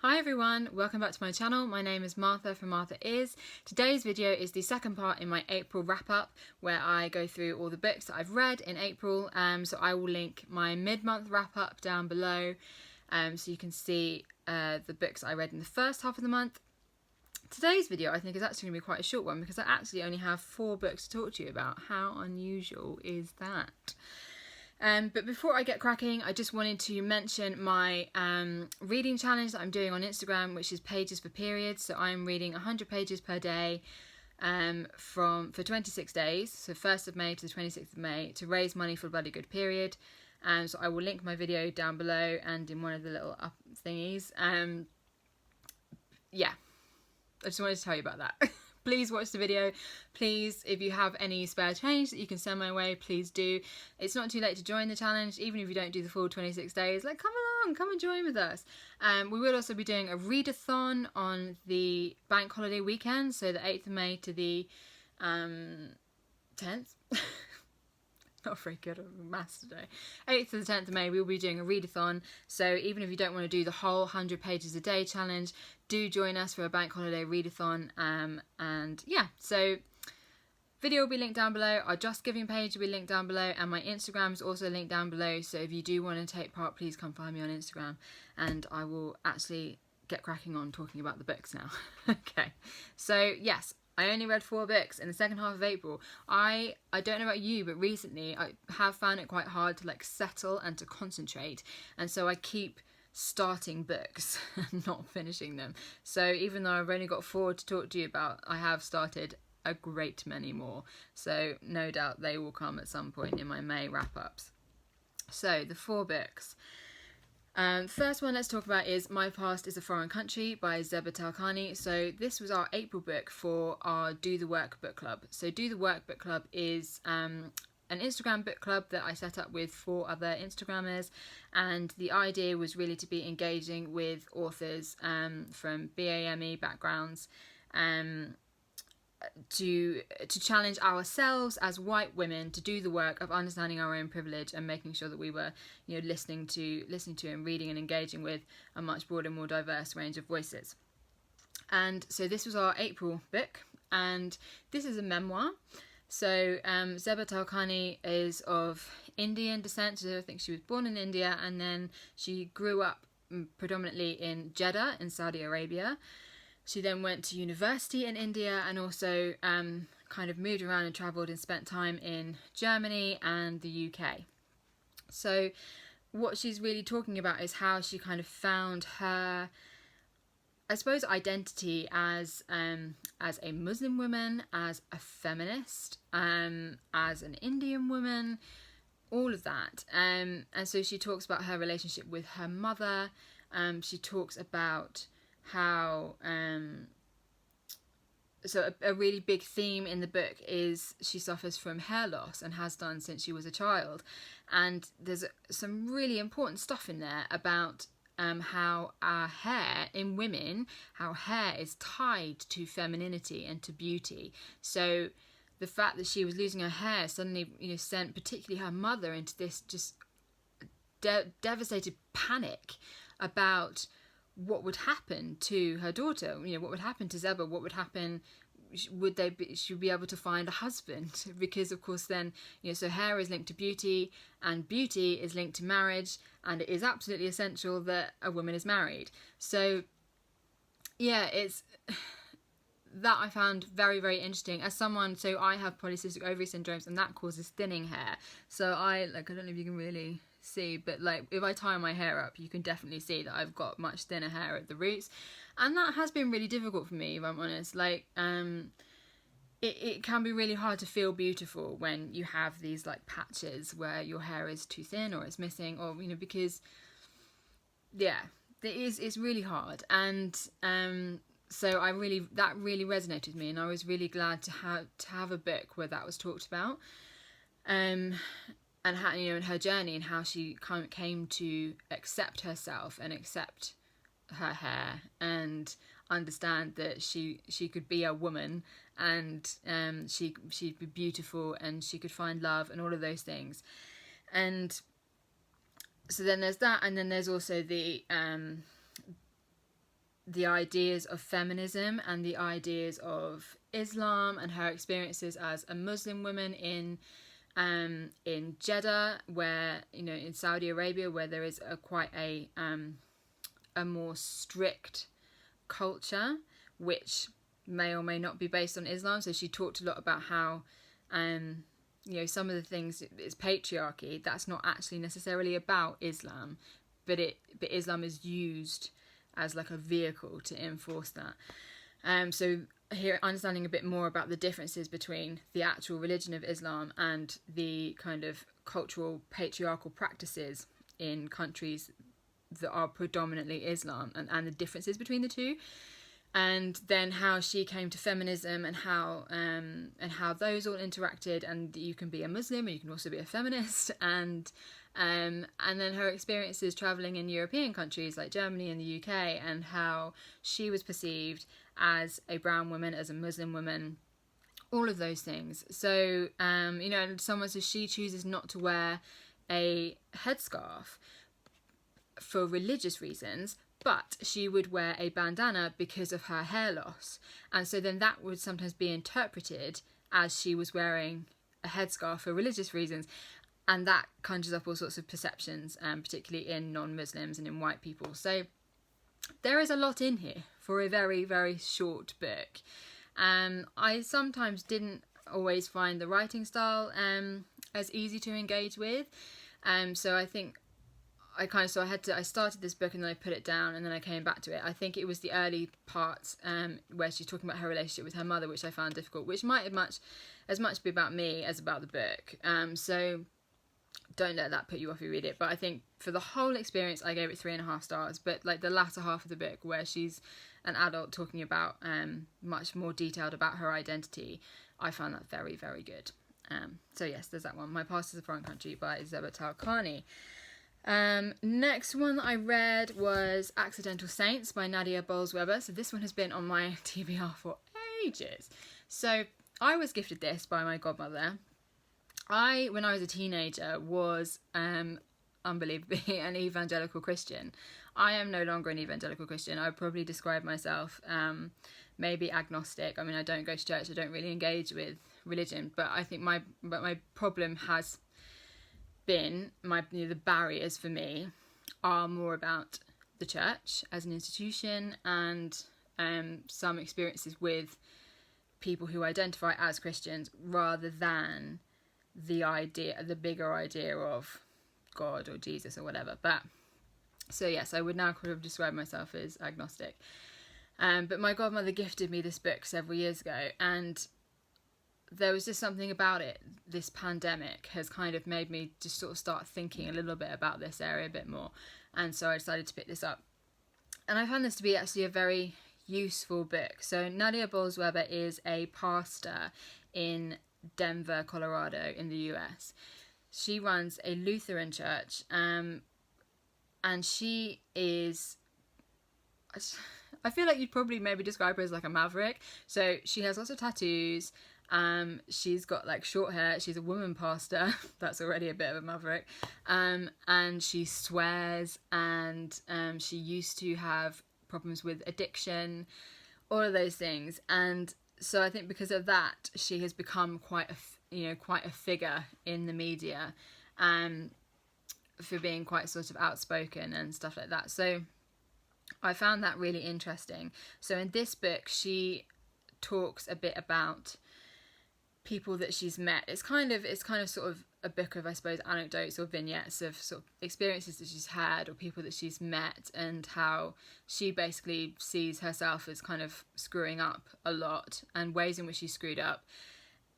Hi everyone, welcome back to my channel. My name is Martha from Martha Is. Today's video is the second part in my April wrap up where I go through all the books that I've read in April. So I will link my mid-month wrap up down below so you can see the books I read in the first half of the month. Today's video I think is actually going to be quite a short one because I actually only have 4 books to talk to you about. How unusual is that? But before I get cracking, I just wanted to mention my reading challenge that I'm doing on Instagram, which is Pages for Periods. So I'm reading 100 pages per day for 26 days, so 1st of May to the 26th of May, to raise money for a bloody good period. So I will link my video down below and in one of the little up thingies. Yeah, I just wanted to tell you about that. Please watch the video. Please, if you have any spare change that you can send my way, please do. It's not too late to join the challenge, even if you don't do the full 26 days. Like, come along, come and join with us. We will also be doing a readathon on the bank holiday weekend, so the 8th of May to the 10th. Not very good at maths today. 8th to the 10th of May, we will be doing a readathon. So even if you don't want to do the whole 100 pages a day challenge, do join us for a bank holiday readathon. And yeah, so video will be linked down below. Our Just Giving page will be linked down below, and my Instagram is also linked down below. So if you do want to take part, please come find me on Instagram, and I will actually get cracking on talking about the books now. Okay, so yes, I only read 4 books in the second half of April. I don't know about you, but recently I have found it quite hard to like settle and to concentrate, and so I keep starting books and not finishing them. So even though I've only got 4 to talk to you about, I have started a great many more. So no doubt they will come at some point in my May wrap-ups. So the 4 books. First one let's talk about is My Past is a Foreign Country by Zeba Talkani. So this was our April book for our Do the Work book club. So Do the Work book club is an Instagram book club that I set up with 4 other Instagrammers, and the idea was really to be engaging with authors from BAME backgrounds, to challenge ourselves as white women to do the work of understanding our own privilege and making sure that we were, you know, listening to and reading and engaging with a much broader, more diverse range of voices. And so this was our April book, and this is a memoir. So Zeba Talkani is of Indian descent. So I think she was born in India, and then she grew up predominantly in Jeddah in Saudi Arabia. She then went to university in India, and also kind of moved around and travelled and spent time in Germany and the UK. So what she's really talking about is how she kind of found her, I suppose, identity as a Muslim woman, as a feminist, as an Indian woman, all of that. And so she talks about her relationship with her mother. She talks about how so a really big theme in the book is she suffers from hair loss and has done since she was a child, and there's some really important stuff in there about how our hair in women, how hair is tied to femininity and to beauty. So the fact that she was losing her hair suddenly, you know, sent particularly her mother into this just devastated panic about what would happen to her daughter, you know, what would happen to Zeba, what would happen, should be able to find a husband, because of course then, you know, so hair is linked to beauty, and beauty is linked to marriage, and it is absolutely essential that a woman is married. So yeah, it's that I found very, very interesting as someone. So I have polycystic ovary syndromes, and that causes thinning hair. So I don't know if you can really see, but like if I tie my hair up, you can definitely see that I've got much thinner hair at the roots, and that has been really difficult for me, if I'm honest. Like it can be really hard to feel beautiful when you have these like patches where your hair is too thin or it's missing, or, you know, because yeah, it's really hard. And so that really resonated with me, and I was really glad to have a book where that was talked about, and how, you know, and her journey and how she kind of came to accept herself and accept her hair and understand that she could be a woman, and she'd be beautiful, and she could find love and all of those things. And so then there's that, and then there's also the the ideas of feminism and the ideas of Islam, and her experiences as a Muslim woman in Jeddah, where, you know, in Saudi Arabia, where there is quite a more strict culture, which may or may not be based on Islam. So she talked a lot about how, you know, some of the things is patriarchy. That's not actually necessarily about Islam, but Islam is used as like a vehicle to enforce that. So here, understanding a bit more about the differences between the actual religion of Islam and the kind of cultural patriarchal practices in countries that are predominantly Islam, and the differences between the two, and then how she came to feminism, and how those all interacted, and you can be a Muslim and you can also be a feminist, and then her experiences travelling in European countries like Germany and the UK, and how she was perceived as a brown woman, as a Muslim woman, all of those things. So, you know, someone says she chooses not to wear a headscarf for religious reasons, but she would wear a bandana because of her hair loss. And so then that would sometimes be interpreted as she was wearing a headscarf for religious reasons. And that conjures up all sorts of perceptions, particularly in non-Muslims and in white people. So there is a lot in here for a very, very short book. I sometimes didn't always find the writing style as easy to engage with. So I think I started this book and then I put it down and then I came back to it. I think it was the early parts where she's talking about her relationship with her mother, which I found difficult, which might as much be about me as about the book. So don't let that put you off you read it. But I think for the whole experience, I gave it 3.5 stars. But like the latter half of the book, where she's an adult talking about much more detailed about her identity, I found that very, very good. So yes, there's that one. My Past is a Foreign Country by Zeba Talkani. Next one that I read was Accidental Saints by Nadia Bolz-Weber. So this one has been on my TBR for ages. So I was gifted this by my godmother. When I was a teenager, was unbelievably an evangelical Christian. I am no longer an evangelical Christian. I would probably describe myself maybe agnostic. I mean, I don't go to church. I don't really engage with religion. But I think my problem has been the barriers for me are more about the church as an institution, and some experiences with people who identify as Christians, rather than the bigger idea of God or Jesus or whatever. But so yes, I would now kind of describe myself as agnostic. But my godmother gifted me this book several years ago, and there was just something about it. This pandemic has kind of made me just sort of start thinking a little bit about this area a bit more. And so I decided to pick this up. And I found this to be actually a very useful book. So Nadia Bolz-Weber is a pastor in Denver, Colorado in the US. She runs a Lutheran church, and she is, I feel like you'd probably maybe describe her as like a maverick. So she has lots of tattoos. She's got like short hair. She's a woman pastor. That's already a bit of a maverick. And she swears, and she used to have problems with addiction, all of those things. And so I think because of that, she has become quite a figure in the media, for being quite sort of outspoken and stuff like that. So I found that really interesting. So in this book, she talks a bit about people that she's met. It's kind of sort of a book of, I suppose, anecdotes or vignettes of sort of experiences that she's had or people that she's met, and how she basically sees herself as kind of screwing up a lot, and ways in which she screwed up,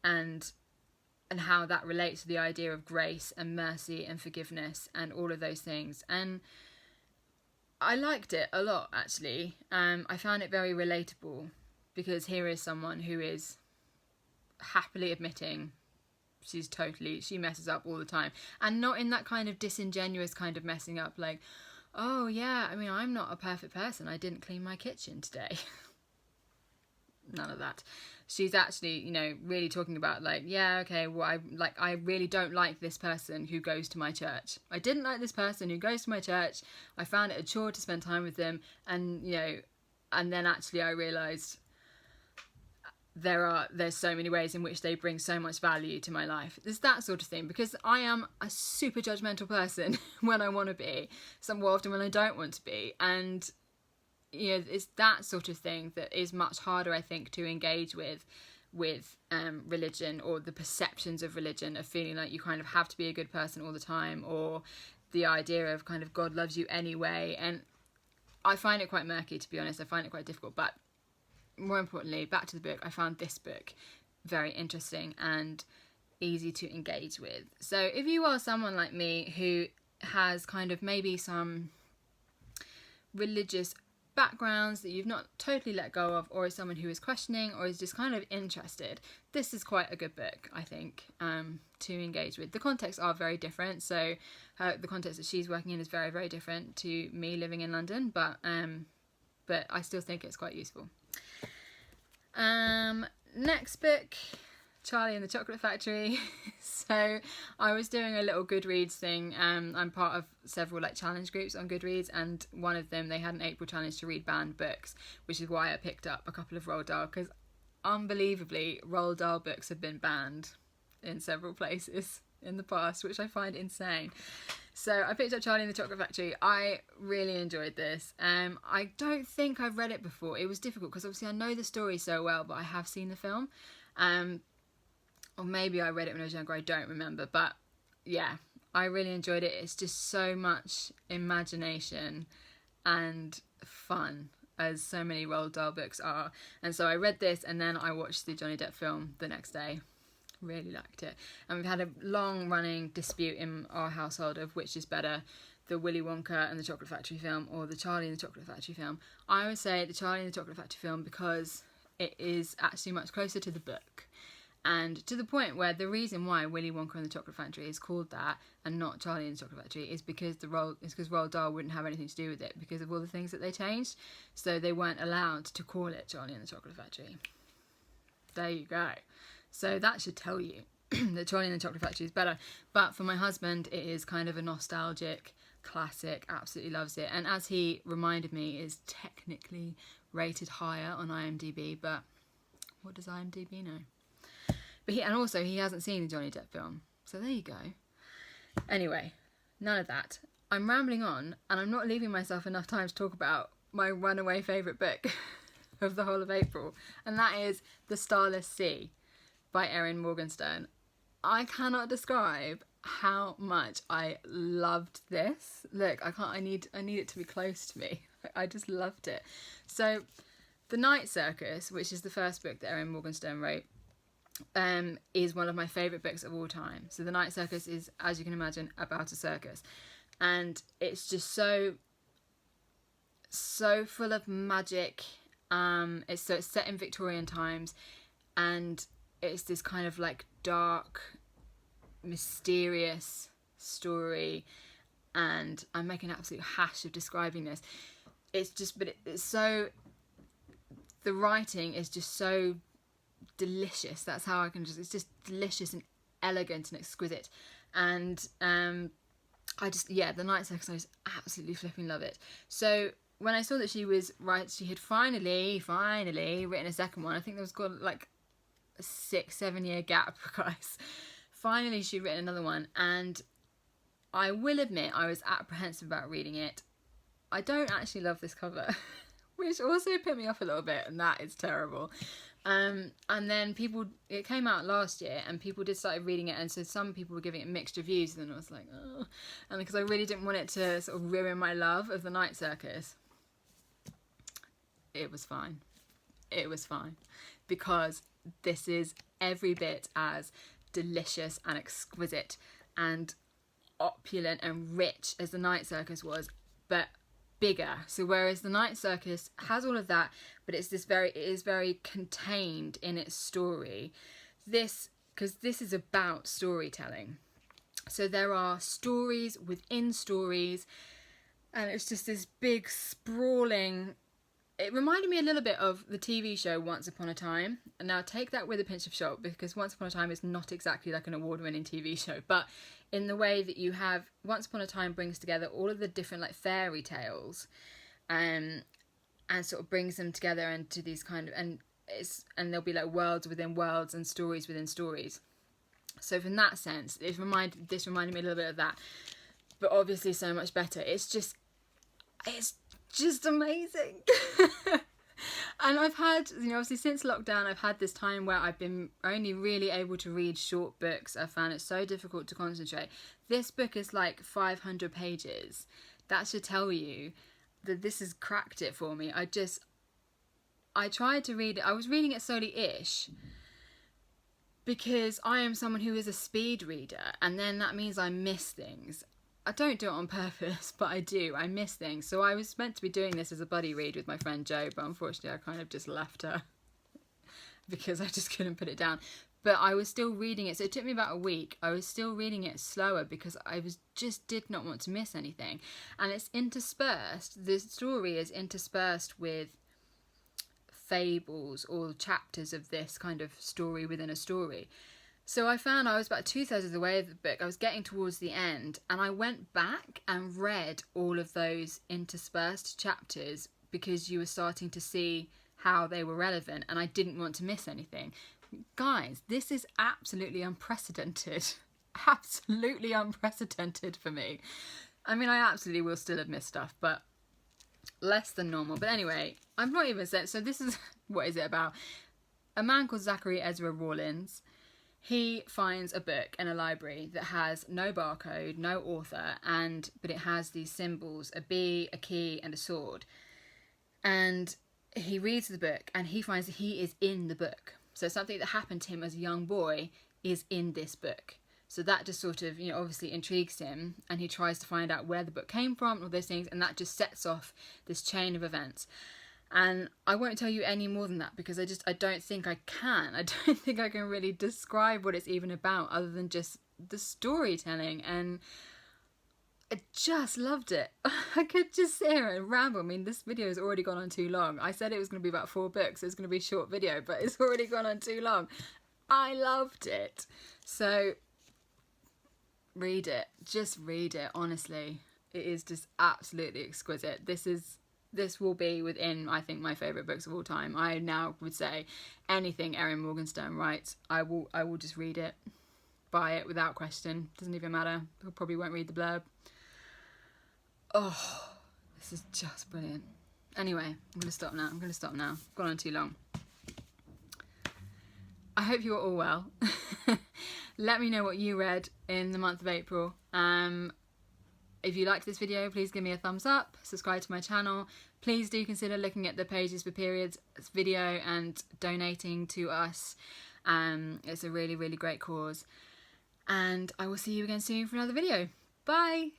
and how that relates to the idea of grace and mercy and forgiveness and all of those things. And I liked it a lot, actually. I found it very relatable, because here is someone who is happily admitting she messes up all the time, and not in that kind of disingenuous kind of messing up, like, oh yeah, I mean, I'm not a perfect person, I didn't clean my kitchen today. None of that. She's actually, really talking about, like, yeah, okay, well, I really don't like this person who goes to my church. I didn't like this person who goes to my church. I found it a chore to spend time with them, and, and then actually I realised there's so many ways in which they bring so much value to my life. There's that sort of thing, because I am a super judgmental person when I want to be, some more often when I don't want to be, and you know, it's that sort of thing that is much harder, I think, to engage with religion, or the perceptions of religion, of feeling like you kind of have to be a good person all the time, or the idea of kind of God loves you anyway. And I find it quite murky, to be honest. I find it quite difficult. But more importantly, back to the book, I found this book very interesting and easy to engage with. So if you are someone like me who has kind of maybe some religious backgrounds that you've not totally let go of, or is someone who is questioning or is just kind of interested, this is quite a good book, I think, to engage with. The contexts are very different, so the context that she's working in is very, very different to me living in London, but I still think it's quite useful. Next book, Charlie and the Chocolate Factory. So I was doing a little Goodreads thing. I'm part of several like challenge groups on Goodreads, and one of them, they had an April challenge to read banned books, which is why I picked up a couple of Roald Dahl, because unbelievably Roald Dahl books have been banned in several places in the past, which I find insane. So I picked up Charlie and the Chocolate Factory. I really enjoyed this. I don't think I've read it before. It was difficult because obviously I know the story so well, but I have seen the film. Or maybe I read it when I was younger, I don't remember. But yeah, I really enjoyed it. It's just so much imagination and fun, as so many Roald Dahl books are. And so I read this, and then I watched the Johnny Depp film the next day. Really liked it. And we've had a long running dispute in our household of which is better, the Willy Wonka and the Chocolate Factory film or the Charlie and the Chocolate Factory film. I would say the Charlie and the Chocolate Factory film, because it is actually much closer to the book, and to the point where the reason why Willy Wonka and the Chocolate Factory is called that and not Charlie and the Chocolate Factory is because Roald Dahl wouldn't have anything to do with it because of all the things that they changed, so they weren't allowed to call it Charlie and the Chocolate Factory. There you go. So that should tell you that Charlie and the Chocolate Factory is better. But for my husband, it is kind of a nostalgic classic. Absolutely loves it. And as he reminded me, is technically rated higher on IMDb. But what does IMDb know? But he hasn't seen the Johnny Depp film. So there you go. Anyway, none of that. I'm rambling on, and I'm not leaving myself enough time to talk about my runaway favourite book of the whole of April. And that is The Starless Sea by Erin Morgenstern. I cannot describe how much I loved this. Look, I need it to be close to me. I just loved it. So, The Night Circus, which is the first book that Erin Morgenstern wrote, is one of my favourite books of all time. So The Night Circus is, as you can imagine, about a circus. And it's just so full of magic. It's set in Victorian times, and it's this kind of like dark, mysterious story, and I'm making an absolute hash of describing this. It's so, the writing is just so delicious. That's how I can it's just delicious and elegant and exquisite. And The Night Circus, I just absolutely flipping love it. So when I saw that she had finally written a second one. I think there was got like a 6-7 year gap, guys. Finally she'd written another one, and I will admit I was apprehensive about reading it. I don't actually love this cover, which also put me off a little bit, and that is terrible. And then it came out last year, and people did start reading it, and so some people were giving it mixed reviews, and then I was like, oh, and because I really didn't want it to sort of ruin my love of The Night Circus. It was fine, because this is every bit as delicious and exquisite and opulent and rich as The Night Circus was, but bigger. So whereas The Night Circus has all of that, but it is very contained in its story. Because this is about storytelling. So there are stories within stories, and it's just this big sprawling. It reminded me a little bit of the TV show Once Upon a Time. And now take that with a pinch of salt, because Once Upon a Time is not exactly like an award-winning TV show. But in the way that you have, Once Upon a Time brings together all of the different like fairy tales. And and sort of brings them together into these kind of, and there'll be like worlds within worlds and stories within stories. So from that sense, this reminded me a little bit of that, but obviously so much better. It's just amazing. And I've had, obviously since lockdown, I've had this time where I've been only really able to read short books. I found it so difficult to concentrate. This book is like 500 pages. That should tell you that this has cracked it for me. I tried to read it. I was reading it slowly-ish because I am someone who is a speed reader, and then that means I miss things. I don't do it on purpose, but I do. I miss things. So I was meant to be doing this as a buddy read with my friend Jo, but unfortunately I kind of just left her because I just couldn't put it down. But I was still reading it. So it took me about a week. I was still reading it slower because I did not want to miss anything. And it's interspersed. The story is interspersed with fables or chapters of this kind of story within a story. So I found I was about 2/3 of the way of the book. I was getting towards the end, and I went back and read all of those interspersed chapters because you were starting to see how they were relevant, and I didn't want to miss anything. Guys, this is absolutely unprecedented. Absolutely unprecedented for me. I mean, I absolutely will still have missed stuff, but less than normal. But anyway, I'm not even saying, so this is, what is it about? A man called Zachary Ezra Rawlins. He finds a book in a library that has no barcode, no author, but it has these symbols, a bee, a key, and a sword. And he reads the book and he finds that he is in the book. So something that happened to him as a young boy is in this book. So that just sort of, obviously intrigues him, and he tries to find out where the book came from, all those things, and that just sets off this chain of events. And I won't tell you any more than that because I don't think I can. I don't think I can really describe what it's even about other than just the storytelling. And I just loved it. I could just sit here and ramble. I mean, this video has already gone on too long. I said it was going to be about 4 books. It was going to be a short video, but it's already gone on too long. I loved it. So read it. Just read it, honestly. It is just absolutely exquisite. This will be within, I think, my favourite books of all time. I now would say anything Erin Morgenstern writes, I will just read it, buy it without question. Doesn't even matter. I probably won't read the blurb. Oh, this is just brilliant. Anyway, I'm going to stop now. I've gone on too long. I hope you are all well. Let me know what you read in the month of April. If you liked this video, please give me a thumbs up, subscribe to my channel. Please do consider looking at the Pages for Periods video and donating to us. It's a really, really great cause. And I will see you again soon for another video. Bye!